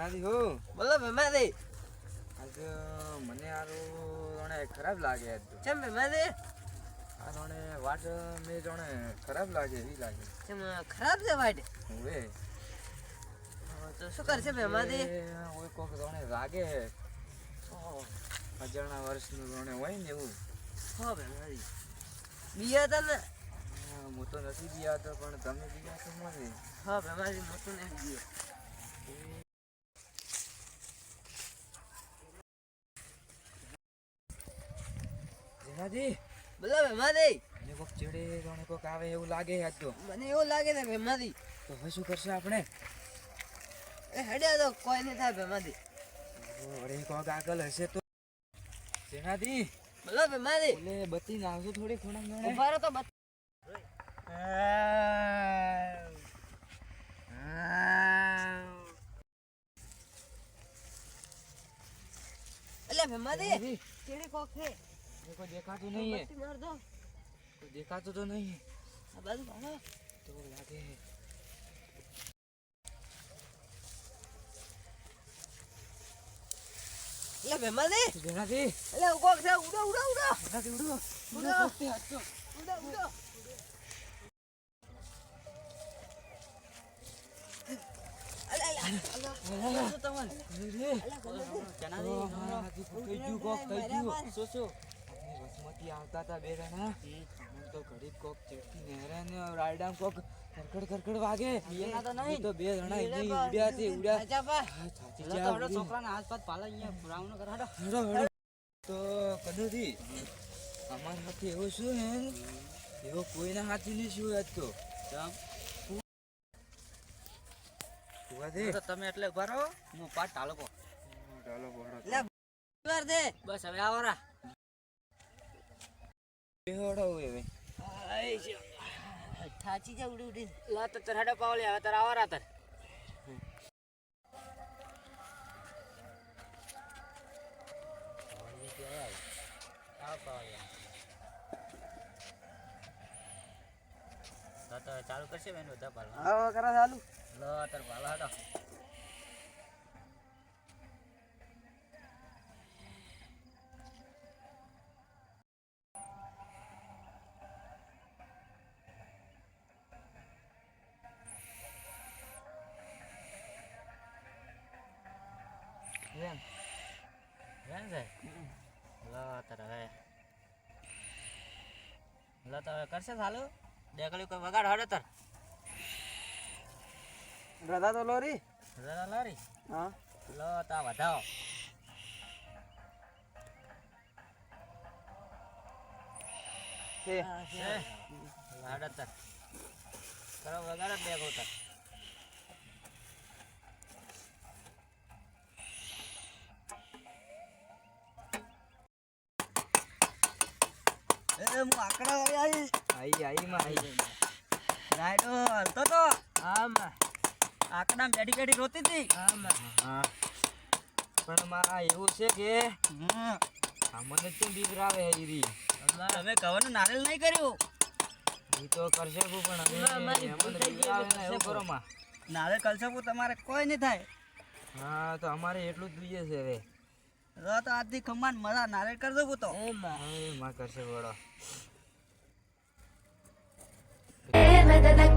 જનાજી હો બોલો ભેમાજી. આજ મને આરો ખરાબ લાગે આજ તો. ચમ ભેમાજી? આ જોણે વાટ મે જોણે ખરાબ લાગે એવી લાગે. ચમ ખરાબ છે વાટ? હવે તો શું કરશે ભેમાજી? ઓય કોક જોણે લાગે અજાણા વર્ષનું જોણે હોય ને એવું. હા ભેમાજી. બીયા હતા ને? હું તો નથી બીયા તો પણ તમે બીયા છો મને. હા ભેમાજી હું તો નહીં બીયો. જનાજી બોલો ભેમાજી. મને કોક ચેડે જોણે કોક આવે એવું લાગે આજ તો. મને એવું લાગે છે ભેમાજી. તો હવે શું કરશે આપણે? એ હેડ્યા તો કોઈ નહીં થાય ભેમાજી. અરે કોક આગળ હશે તો. જનાજી બોલો ભેમાજી. એટલે બત્તી નાખજો થોડી ખૂણા જોણે. ઉભા રહો તો એટલે ભેમાજી કેડી કોક છે? કોઈ દેખાતું નહીં હે. બત્તી માર દો. કોઈ દેખાતું તો નહીં. આ બાજુ ભાગો. તો લાગે એટલે ભેમાજી. જનાજી એટલે કોક છે. ઉડો ઉડો ઉડો જનાજી ઉડો ઉડો ઉડો ઉડો. આવતા હતા બે જણા તો ઘડીક કોક ચડતી નહેરે ને રાયડા કોક કરકડ વાગે તો બે જણા અહીંયા ઉડ્યા તે ઉડ્યા છોકરાના આસપાસ પાલા અહીંયા રાવણ કરાડો તો કદુથી અમાર નથી એવું શું હે એવો કોઈના હાથી નહીં શું આજ તો તમે એટલે ઉભા રહો હું પાટ ટાલો કો બસ હવે આવરા થાચી જા ઉડી ઉડી લા તો તરહાડો પાવલે હવે તાર આવરા તાર તો ચાલુ કરશે બેન બધા પાલ આવો કરા ચાલુ લો તાર પાલ હાડો એમ બેન છે લો તાર હવે લો તો હવે કરશે ચાલુ દેખલી કોઈ વગાડ હાડો તાર રદા તો લોરી જરા લારી હા લો તા વધાવો છે હાડો તાર કરો વગાડ જ દેખો તાર હું આકડા વાળી આઈ રાઈડો હલતો તો આમાં આકડામ કેડી કેડી રોતી હતી આમાં હા પણ માં એવું છે કે મને તો બીક રાવે હે ઈરી તમે કવરનું નારેલ નહીં કર્યું ઈ તો કરશે પણ અમારી ભૂલ થઈ ગઈ આવે ને એવું કરો માં નારેલ કલસપુર તમારે કોઈ નહીં થાય હા તો અમારે એટલું જ જોઈએ છે હવે રો તો આજથી ખમાન મજા નારેલ કરી દઉં તો એમાં માં કરશે વડો Hey,